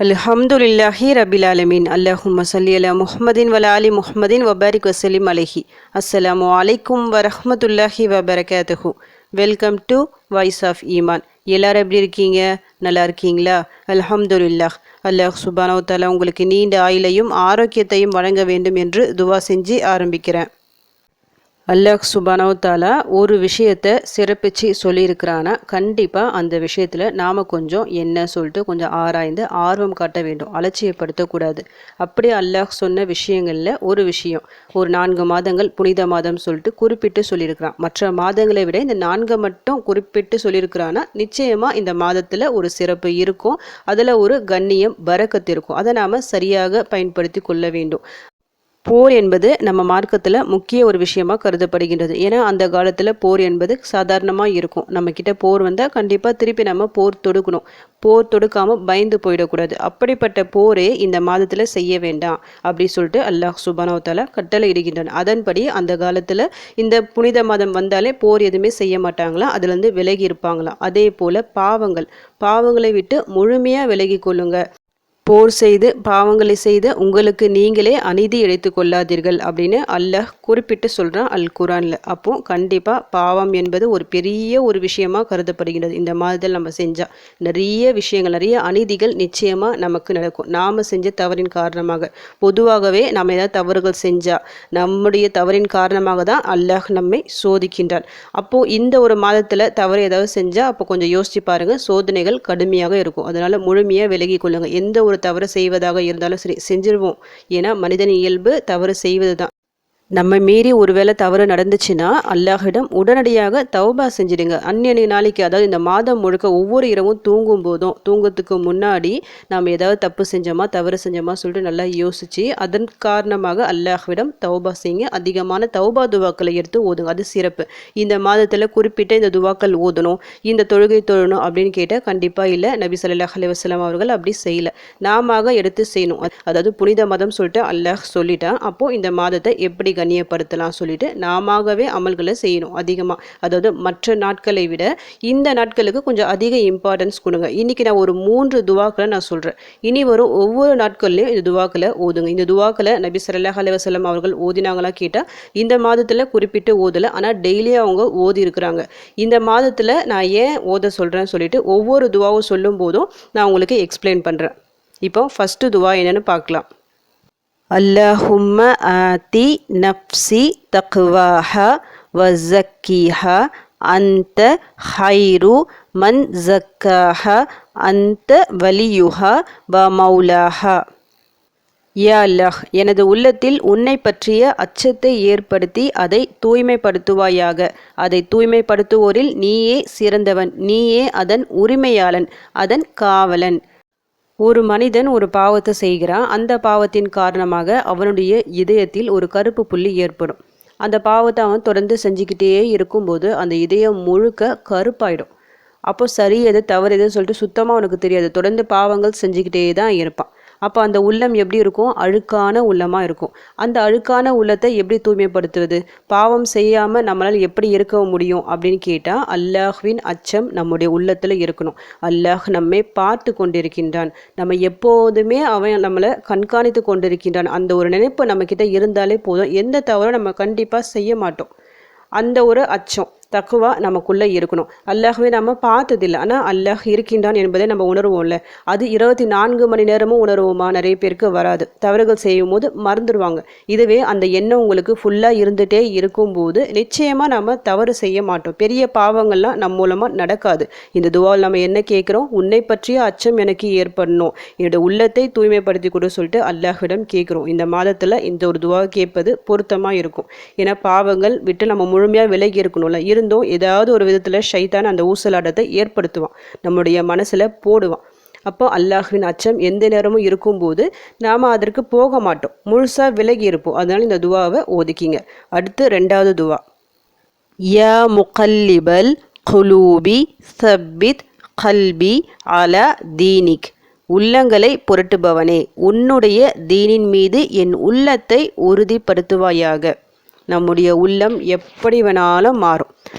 அல்ஹம்துலில்லாஹி ரபில் ஆலமீன். அல்லாஹும்ம ஸல்லி அலா முஹம்மதின் வல ஆலி முஹம்மதின் வபாரிக் வசலிம் அலைஹி. அஸ்ஸலாமு அலைக்கும் வரஹ்மத்துல்லாஹி வபரகாத்துஹு. வெல்கம் டு வாய்ஸ் ஆஃப் ஈமான். எல்லாரும் எப்படி இருக்கீங்க? நல்லா இருக்கீங்களா? அல்ஹம்துலில்லாஹ். அல்லாஹ் சுப்ஹானஹு வ தஆலா உங்களுக்கு நீண்ட ஆயுளையும் ஆரோக்கியத்தையும் வழங்க வேண்டும் என்று துவா செஞ்சு ஆரம்பிக்கிறேன். அல்லாஹ் சுப்ஹானஹு வ தஆலா ஒரு விஷயத்தை சிறப்பிச்சு சொல்லியிருக்கிறான்னா கண்டிப்பாக அந்த விஷயத்தில் நாம் கொஞ்சம் என்ன சொல்லிட்டு கொஞ்சம் ஆராய்ந்து ஆர்வம் காட்ட வேண்டும், அலட்சியப்படுத்தக்கூடாது. அப்படி அல்லாஹ் சொன்ன விஷயங்களில் ஒரு விஷயம், ஒரு 4 மாதங்கள் புனித மாதம் சொல்லிட்டு குறிப்பிட்டு சொல்லியிருக்கிறான். மற்ற மாதங்களை விட இந்த 4 மட்டும் குறிப்பிட்டு சொல்லியிருக்கிறான்னா நிச்சயமாக இந்த மாதத்தில் ஒரு சிறப்பு இருக்கும், அதில் ஒரு கண்ணியம் பரக்கத்து இருக்கும். அதை நாம் சரியாக பயன்படுத்தி கொள்ள வேண்டும். போர் என்பது நம்ம மார்க்கத்தில் முக்கிய ஒரு விஷயமா கருதப்படுகின்றது. ஏன்னா அந்த காலத்தில் போர் என்பது சாதாரணமாக இருக்கும். நம்மக்கிட்ட போர் வந்தால் கண்டிப்பாக திருப்பி நம்ம போர் தொடுக்கணும். போர் தொடுக்காமல் பயந்து போயிடக்கூடாது. அப்படிப்பட்ட போரே இந்த மாதத்தில் செய்ய வேண்டாம் அப்படி சொல்லிட்டு அல்லாஹ் சுப்ஹானஹு வ தஆலா கட்டளை இடுகின்றான். அதன்படி அந்த காலத்தில் இந்த புனித மாதம் வந்தாலே போர் எதுவுமே செய்ய மாட்டாங்களாம், அதுலேருந்து விலகி இருப்பாங்களாம். அதே போல் பாவங்களை விட்டு முழுமையாக விலகி கொள்ளுங்க. போர் செய்து பாவங்களை செய்து உங்களுக்கு நீங்களே அநீதி இழைத்து கொள்ளாதீர்கள் அப்படின்னு அல்லாஹ் குறிப்பிட்டு சொல்கிறான் அல் குரானில். அப்போ கண்டிப்பாக பாவம் என்பது ஒரு பெரிய ஒரு விஷயமா கருதப்படுகிறது. இந்த மாதத்தில் நம்ம செஞ்சால் நிறைய விஷயங்கள், நிறைய அநீதிகள் நிச்சயமாக நமக்கு நடக்கும். நாம் செஞ்ச தவறின் காரணமாக, பொதுவாகவே நாம் ஏதாவது தவறுகள் செஞ்சால் நம்முடைய தவறின் காரணமாக தான் அல்லாஹ் நம்மை சோதிக்கின்றான். அப்போது இந்த ஒரு மாதத்தில் தவறு ஏதாவது செஞ்சால் அப்போ கொஞ்சம் யோசிச்சு பாருங்கள், சோதனைகள் கடுமையாக இருக்கும். அதனால் முழுமையாக விலகி கொள்ளுங்கள். எந்த ஒரு தவறு செய்வதாக இருந்தாலும் சரி செஞ்சிருவோம். ஏன்னா மனிதன் இயல்பு தவறு செய்வது தான். நம்ம மீறி ஒருவேளை தவறு நடந்துச்சுன்னா அல்லாஹிடம் உடனடியாக தௌபா செஞ்சிடுங்க. அந்நிய நாளைக்கு, அதாவது இந்த மாதம் முழுக்க ஒவ்வொரு இரவும் தூங்கும் போதும் தூங்கத்துக்கு முன்னாடி நாம் ஏதாவது தப்பு செஞ்சோமா தவறு செஞ்சோமா சொல்லிட்டு நல்லா யோசிச்சு அதன் காரணமாக அல்லாஹ்விடம் தௌபா செய்யுங்க. அதிகமான தௌபா துவாக்களை எடுத்து ஓதுங்க, அது சிறப்பு. இந்த மாதத்தில் குறிப்பிட்ட இந்த துவாக்கள் ஓதணும், இந்த தொழுகை தொழணும் அப்படின்னு கேட்டால் கண்டிப்பாக இல்லை. நபி ஸல்லல்லாஹு அலைஹி வஸல்லம் அவர்கள் அப்படி செய்யலை, நாம எடுத்து செய்யணும். அதாவது புனித மதம் சொல்லிட்டு அல்லாஹ் சொல்லிட்டான். அப்போது இந்த மாதத்தை எப்படி கண்ணியப்படுத்தலாம் சொல்லிட்டு நாமவே அமல்களை செய்யணும் அதிகமாக. அதாவது மற்ற நாட்களை விட இந்த நாட்களுக்கு கொஞ்சம் அதிக இம்பார்ட்டன்ஸ் கொடுங்க. இன்னைக்கு நான் ஒரு 3 துவாக்களை நான் சொல்கிறேன். இனி வரும் ஒவ்வொரு நாட்கள்லையும் இந்த துவாக்களை ஓதுங்க. இந்த துவாக்களை நபி ஸல்லல்லாஹு அலைஹி வஸல்லம் அவர்கள் ஓதினாங்களா கேட்டால் இந்த மாதத்தில் குறிப்பிட்டு ஓதலை, ஆனால் டெய்லியும் அவங்க ஓதி இருக்கிறாங்க. இந்த மாதத்தில் நான் ஏன் ஓத சொல்கிறேன்னு சொல்லிட்டு ஒவ்வொரு துவாவும் சொல்லும் போதும் நான் உங்களுக்கு எக்ஸ்பிளைன் பண்ணுறேன். இப்போ ஃபஸ்ட்டு துவா என்னென்னு பார்க்கலாம். அல்லாஹும்ம ஆதி நஃப்ஸி தக்வாஹா வஸக்கிஹா அன்த ஹைரு மன் ஸக்காஹா அன்த வலியுஹா வ மௌலாஹா. யா அல்லாஹ், எனது உள்ளத்தில் உன்னை பற்றிய அச்சத்தை ஏற்படுத்தி அதை தூய்மைப்படுத்துவாயாக. அதை தூய்மைப்படுத்துவோரில் நீயே சிறந்தவன், நீயே அதன் உரிமையாளன், அதன் காவலன். ஒரு மனிதன் ஒரு பாவத்தை செய்கிறான். அந்த பாவத்தின் காரணமாக அவனுடைய இதயத்தில் ஒரு கருப்பு புள்ளி ஏற்படும். அந்த பாவத்தை அவன் தொடர்ந்து செஞ்சுக்கிட்டே இருக்கும்போது அந்த இதயம் முழுக்க கருப்பாயிடும். அப்போ சரி எது தவறு எதுன்னு சொல்லிட்டு சுத்தமாக அவனுக்கு தெரியாது. தொடர்ந்து பாவங்கள் செஞ்சுக்கிட்டே தான் இருப்பான். அப்போ அந்த உள்ளம் எப்படி இருக்கும்? அழுக்கான உள்ளமாக இருக்கும். அந்த அழுக்கான உள்ளத்தை எப்படி தூய்மைப்படுத்துவது? பாவம் செய்யாமல் நம்மளால் எப்படி இருக்க முடியும் அப்படின்னு கேட்டால் அல்லாஹ்வின் அச்சம் நம்முடைய உள்ளத்தில் இருக்கணும். அல்லாஹ் நம்மை பார்த்து கொண்டிருக்கின்றான், நம்ம எப்போதுமே அவன் நம்மளை கண்காணித்து கொண்டிருக்கின்றான். அந்த ஒரு நினைப்பு நம்மக்கிட்ட இருந்தாலே போதும், எந்த தவறும் நம்ம கண்டிப்பாக செய்ய மாட்டோம். அந்த ஒரு அச்சம் தக்குவா நமக்குள்ளே இருக்கணும். அல்லாஹ்வே நம்ம பார்த்ததில்லை, ஆனால் அல்லாஹ் இருக்கின்றான் என்பதை நம்ம உணர்வோம்ல. அது 24 மணி நேரமும் உணர்வோமா? நிறைய பேருக்கு வராது. தவறுகள் செய்யும் போது மறந்துடுவாங்க. இதுவே அந்த எண்ணம் உங்களுக்கு ஃபுல்லாக இருந்துகிட்டே இருக்கும்போது நிச்சயமாக நம்ம தவறு செய்ய மாட்டோம். பெரிய பாவங்கள்லாம் நம்ம மூலமாக நடக்காது. இந்த துவாவில் நம்ம என்ன கேட்குறோம்? உன்னை பற்றிய அச்சம் எனக்கு ஏற்படணும், என்னோட உள்ளத்தை தூய்மைப்படுத்தி கொடு சொல்லிட்டு அல்லாஹ்விடம் கேட்குறோம். இந்த மாதத்தில் இந்த ஒரு துவா கேட்பது பொருத்தமாக இருக்கும். ஏன்னா பாவங்கள் விட்டு நம்ம முழுமையாக விலகி இருக்கணும்ல. இருந்தும் ஏதாவது ஒரு விதத்தில் ஷைத்தான் அந்த ஊசலாட்டத்தை ஏற்படுத்துவான், நம்முடைய மனசில் போடுவான். அப்போ அல்லாஹ்வின் அச்சம் எந்த நேரமும் இருக்கும்போது நாம் அதற்கு போக மாட்டோம், முழுசாக விலகி இருப்போம். அதனால் இந்த துவாவை ஓதிக்கிங்க. அடுத்து 2வது துவா. யா முகல்லிபல் குலூபி சப்பித் கல்பி அலா தீனிக். உள்ளங்களை புரட்டுபவனே, உன்னுடைய தீனின் மீது என் உள்ளத்தை உறுதிப்படுத்துவாயாக. நம்முடைய உள்ளம் எப்படி வேணாலும் மாறும்.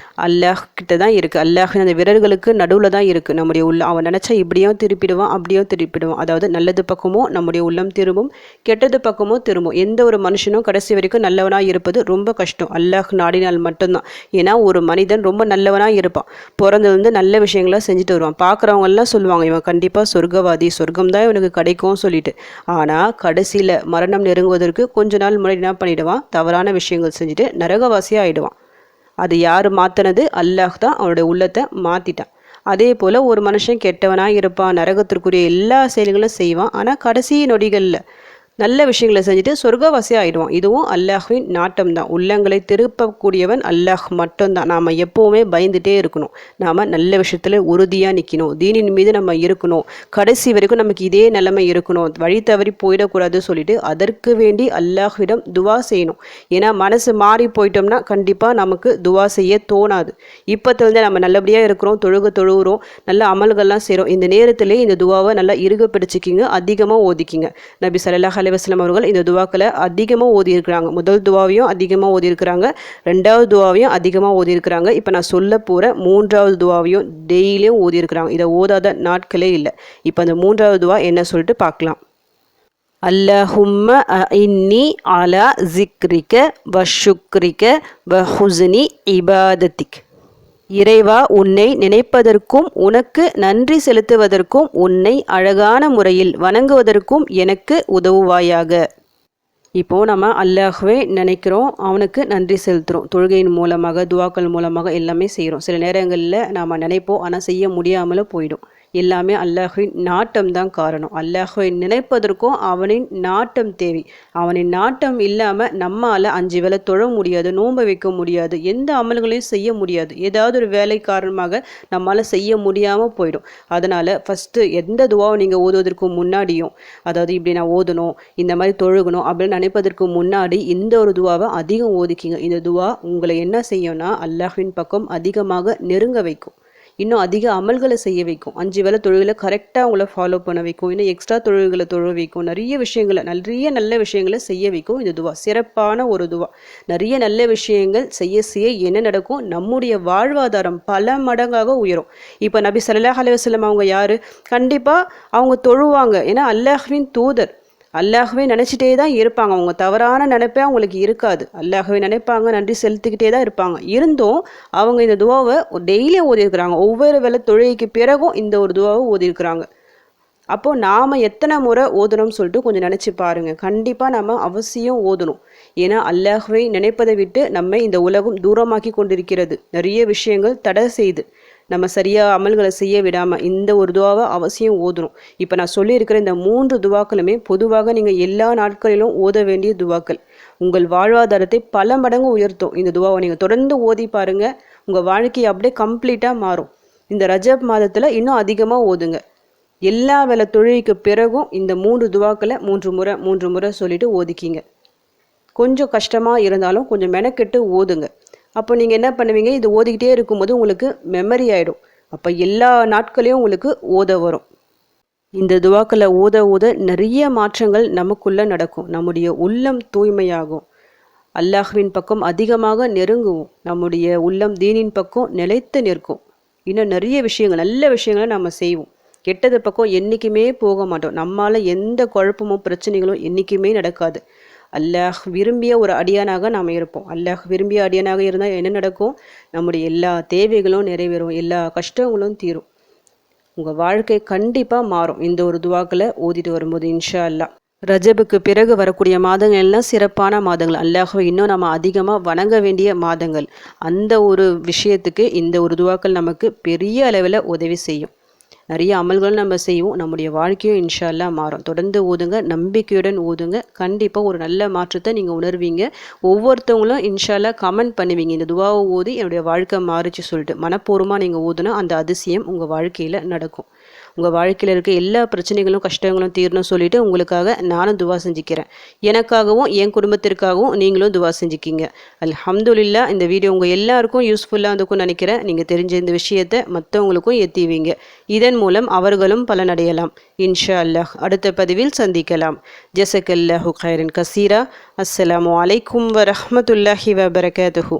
அல்லாஹ் கிட்ட தான் இருக்குது. அல்லாஹ் அந்த விரல்களுக்கு நடுவில் தான் இருக்குது நம்முடைய உள்ளம். அவன் நினச்சா இப்படியும் திருப்பிடுவான், அப்படியும் திருப்பிடுவான். அதாவது நல்லது பக்கமும் நம்முடைய உள்ளம் திரும்பும், கெட்டது பக்கமும் திரும்பும். எந்த ஒரு மனுஷனும் கடைசி வரைக்கும் நல்லவனாக இருப்பது ரொம்ப கஷ்டம், அல்லாஹ் நாடினால் மட்டும்தான். ஏன்னா ஒரு மனிதன் ரொம்ப நல்லவனாக இருப்பான், பிறந்து நல்ல விஷயங்களாக செஞ்சுட்டு வருவான். பார்க்குறவங்கெல்லாம் சொல்லுவாங்க இவன் கண்டிப்பாக சொர்க்கவாதி, சொர்க்கம் தான் இவனுக்கு கிடைக்கும் சொல்லிட்டு. ஆனால் கடைசியில் மரணம் நெருங்குவதற்கு கொஞ்ச நாள் முன்னாடி என்ன பண்ணிடுவான், தவறான விஷயங்கள் செஞ்சுட்டு நரகவாசியாக ஆயிடுவான். அது யார் மாற்றினது? அல்லாஹ் தான் அவனுடைய உள்ளத்தை மாற்றிட்டான். அதே போல் ஒரு மனுஷன் கெட்டவனாக இருப்பான், நரகத்திற்குரிய எல்லா செயல்களும் செய்வான். ஆனால் கடைசி நொடிகளில் நல்ல விஷயங்களை செஞ்சுட்டு சொர்க்கவாசி ஆகிடுவான். இதுவும் அல்லாஹ்வின் நாட்டம் தான். உள்ளங்களை திருப்பக்கூடியவன் அல்லாஹ் மட்டும்தான். நாம் எப்போவுமே பயந்துட்டே இருக்கணும். நாம் நல்ல விஷயத்தில் உறுதியாக நிற்கணும், தீனின் மீது நம்ம இருக்கணும், கடைசி வரைக்கும் நமக்கு இதே நிலைமை இருக்கணும், வழி தவறி போயிடக்கூடாது சொல்லிட்டு அதற்கு வேண்டி அல்லாஹ்விடம் துவா செய்யணும். ஏன்னா மனசு மாறி போயிட்டோம்னா கண்டிப்பாக நமக்கு துவா செய்ய தோணாது. இப்போத்திலேருந்து நம்ம நல்லபடியாக இருக்கிறோம், தொழுகிறோம், நல்ல அமல்கள்லாம் செய்கிறோம். இந்த நேரத்திலே இந்த துவாவை நல்லா இறுக பிடிச்சிக்கிங்க, அதிகமாக ஓதிக்கிங்க. நபி ஸல்லல்லாஹு அலைஹி வஸல்லம் அவர்கள் இந்த துவாக்களை அதிகமாக ஓதியிருக்கிறாங்க. முதல் துவாவையும் அதிகமாக ஓதியிருக்கிறாங்க, ரெண்டாவது துவாவையும் அதிகமாக ஓதியிருக்கிறாங்க. இப்போ நான் சொல்ல போகிற மூன்றாவது துவாவையும் டெய்லியும் ஓதியிருக்கிறாங்க. இதை ஓதாத நாட்களே இல்லை. இப்போ அந்த மூன்றாவது துவா என்ன சொல்லிட்டு பார்க்கலாம். அல்லஹும்ம இன்னி அலா ஜிக்ரிக வ ஷுக்ரிக வ ஹுஸ்னி இபாதத்திக். இறைவா, உன்னை நினைப்பதற்கும் உனக்கு நன்றி செலுத்துவதற்கும் உன்னை அழகான முறையில் வணங்குவதற்கும் எனக்கு உதவுவாயாக. இப்போது நம்ம அல்லாஹ்வே நினைக்கிறோம், அவனுக்கு நன்றி செலுத்துகிறோம். தொழுகையின் மூலமாக, துவாக்கள் மூலமாக எல்லாமே செய்கிறோம். சில நேரங்களில் நாம் நினைப்போம், ஆனால் செய்ய முடியாமலும் போயிடும். எல்லாமே அல்லாஹ்வின் நாட்டம் தான் காரணம். அல்லாஹ்வை நினைப்பதற்கும் அவனின் நாட்டம் தேவை. அவனின் நாட்டம் இல்லாமல் நம்மால் 5 வேளை தொழ முடியாது, நோன்பு வைக்க முடியாது, எந்த அமல்களையும் செய்ய முடியாது. ஏதாவது ஒரு வேலை காரணமாக நம்மளால் செய்ய முடியாமல் போயிடும். அதனால் ஃபஸ்ட்டு எந்த துவாவை நீங்கள் ஓதுவதற்கு முன்னாடியும், அதாவது இப்படி நான் ஓதணும், இந்த மாதிரி தொழுகணும் அப்படின்னு நினைப்பதற்கு முன்னாடி இந்த ஒரு துவாவை அதிகம் ஓதிக்கிங்க. இந்த துவா உங்களை என்ன செய்யும்னா அல்லாஹ்வின் பக்கம் அதிகமாக நெருங்க வைக்கும், இன்னும் அதிக அமல்களை செய்ய வைக்கும். 5 வேளை தொழுகளை கரெக்டாக உங்களை ஃபாலோ பண்ண வைக்கும், இன்னும் எக்ஸ்ட்ரா தொழுகளை தொழ வைக்கும், நிறைய நல்ல விஷயங்களை செய்ய வைக்கும். இந்த துவா சிறப்பான ஒரு துவா. நிறைய நல்ல விஷயங்கள் செய்ய என்ன நடக்கும், நம்முடைய வாழ்வாதாரம் பல மடங்காக உயரும். இப்போ நபி ஸல்லல்லாஹு அலைஹி வஸல்லம் அவங்க யார்? கண்டிப்பாக அவங்க தொழுவாங்க. ஏன்னா அல்லாஹ்வின் தூதர். அல்லாஹ்வே நினச்சிட்டே தான் இருப்பாங்க. அவங்க தவறான நினைப்பே அவங்களுக்கு இருக்காது. அல்லாஹ்வே நினைப்பாங்க, நன்றி செலுத்திக்கிட்டே தான் இருப்பாங்க. இருந்தும் அவங்க இந்த துவாவை டெய்லியும் ஓதியிருக்கிறாங்க. ஒவ்வொரு வேளை தொழுகைக்கு பிறகும் இந்த ஒரு துவாவை ஓதியிருக்கிறாங்க. அப்போது நாம் எத்தனை முறை ஓதணும்னு சொல்லிட்டு கொஞ்சம் நினச்சி பாருங்கள். கண்டிப்பாக நம்ம அவசியம் ஓதணும். ஏன்னா அல்லாஹ்வை நினைப்பதை விட்டு நம்ம இந்த உலகம் தூரமாக்கி கொண்டிருக்கிறது. நிறைய விஷயங்கள் தடை செய்து நம்ம சரியாக அமல்களை செய்ய விடாமல் இந்த ஒரு துவாவை அவசியம் ஓதணும். இப்போ நான் சொல்லியிருக்கிற இந்த 3 துவாக்களுமே பொதுவாக நீங்கள் எல்லா நாட்களிலும் ஓத வேண்டிய துவாக்கள். உங்கள் வாழ்வாதாரத்தை பல மடங்கு உயர்த்தும். இந்த துவாவை நீங்கள் தொடர்ந்து ஓதி பாருங்கள், உங்கள் வாழ்க்கை அப்படியே கம்ப்ளீட்டாக மாறும். இந்த ரஜப் மாதத்தில் இன்னும் அதிகமாக ஓதுங்க. எல்லா வேளை தொழுகைக்கு பிறகும் இந்த 3 துவாக்களை 3 முறை சொல்லிட்டு ஓதிக்கிங்க. கொஞ்சம் கஷ்டமாக இருந்தாலும் கொஞ்சம் மெனக்கெட்டு ஓதுங்க. அப்போ நீங்கள் என்ன பண்ணுவீங்க, இது ஓதிக்கிட்டே இருக்கும்போது உங்களுக்கு மெமரி ஆகிடும். அப்போ எல்லா நாட்களையும் உங்களுக்கு ஓத வரும். இந்த துவாக்களை ஓத நிறைய மாற்றங்கள் நமக்குள்ளே நடக்கும். நம்முடைய உள்ளம் தூய்மையாகும், அல்லாஹ்வின் பக்கம் அதிகமாக நெருங்குவோம், நம்முடைய உள்ளம் தீனின் பக்கம் நிலைத்து நிற்கும். இன்னும் நிறைய விஷயங்கள், நல்ல விஷயங்களை நம்ம செய்வோம். கெட்டது பக்கம் என்றைக்குமே போக மாட்டோம். நம்மால் எந்த குழப்பமும் பிரச்சனைகளும் என்றைக்குமே நடக்காது. அல்லாஹ் விரும்பிய ஒரு அடியானாக நாம் இருப்போம். அல்லாஹ் விரும்பிய அடியானாக இருந்தால் என்ன நடக்கும், நம்முடைய எல்லா தேவைகளும் நிறைவேறும், எல்லா கஷ்டங்களும் தீரும். உங்கள் வாழ்க்கை கண்டிப்பாக மாறும் இந்த ஒரு துவாக்களை ஓதிட்டு வரும்போது இன்ஷா அல்லாஹ். ரஜபுக்கு பிறகு வரக்கூடிய மாதங்கள் எல்லாம் சிறப்பான மாதங்கள். அல்லாஹ்வை இன்னும் நம்ம அதிகமாக வணங்க வேண்டிய மாதங்கள். அந்த ஒரு விஷயத்துக்கு இந்த ஒரு துவாக்கள் நமக்கு பெரிய அளவில் உதவி செய்யும். நிறைய அமல்கள் நம்ம செய்வோம், நம்முடைய வாழ்க்கையும் இன்ஷா அல்லாஹ் மாறும். தொடர்ந்து ஓதுங்க, நம்பிக்கையுடன் ஓதுங்க. கண்டிப்பாக ஒரு நல்ல மாற்றத்தை நீங்கள் உணர்வீங்க. ஒவ்வொருத்தவங்களும் இன்ஷா அல்லாஹ் கமெண்ட் பண்ணுவீங்க, இந்த துவாவை ஓதி என்னுடைய வாழ்க்கை மாறிச்சு சொல்லிட்டு. மனப்பூர்வமாக நீங்கள் ஓதுனா அந்த அதிசயம் உங்கள் வாழ்க்கையில் நடக்கும். உங்கள் வாழ்க்கையில் இருக்க எல்லா பிரச்சனைகளும் கஷ்டங்களும் தீரணும் சொல்லிட்டு உங்களுக்காக நானும் துவா செஞ்சுக்கிறேன். எனக்காகவும் என் குடும்பத்திற்காகவும் நீங்களும் துவா செஞ்சுக்கிங்க. அல்ஹம்துலில்லாஹ். இந்த வீடியோ உங்கள் எல்லாருக்கும் யூஸ்ஃபுல்லாக இருக்கும்னு நினைக்கிறேன். நீங்கள் தெரிஞ்ச இந்த விஷயத்தை மற்றவங்களுக்கும் எத்திவீங்க. இதன் மூலம் அவர்களும் பலனடையலாம் இன்ஷா அல்லாஹ். அடுத்த பதிவில் சந்திக்கலாம். ஜஸக்கல்லாஹு கைரன் கசீரா. அஸ்ஸலாமு அலைக்கும் வரஹ்மத்துல்லாஹி வபரகாத்துஹு.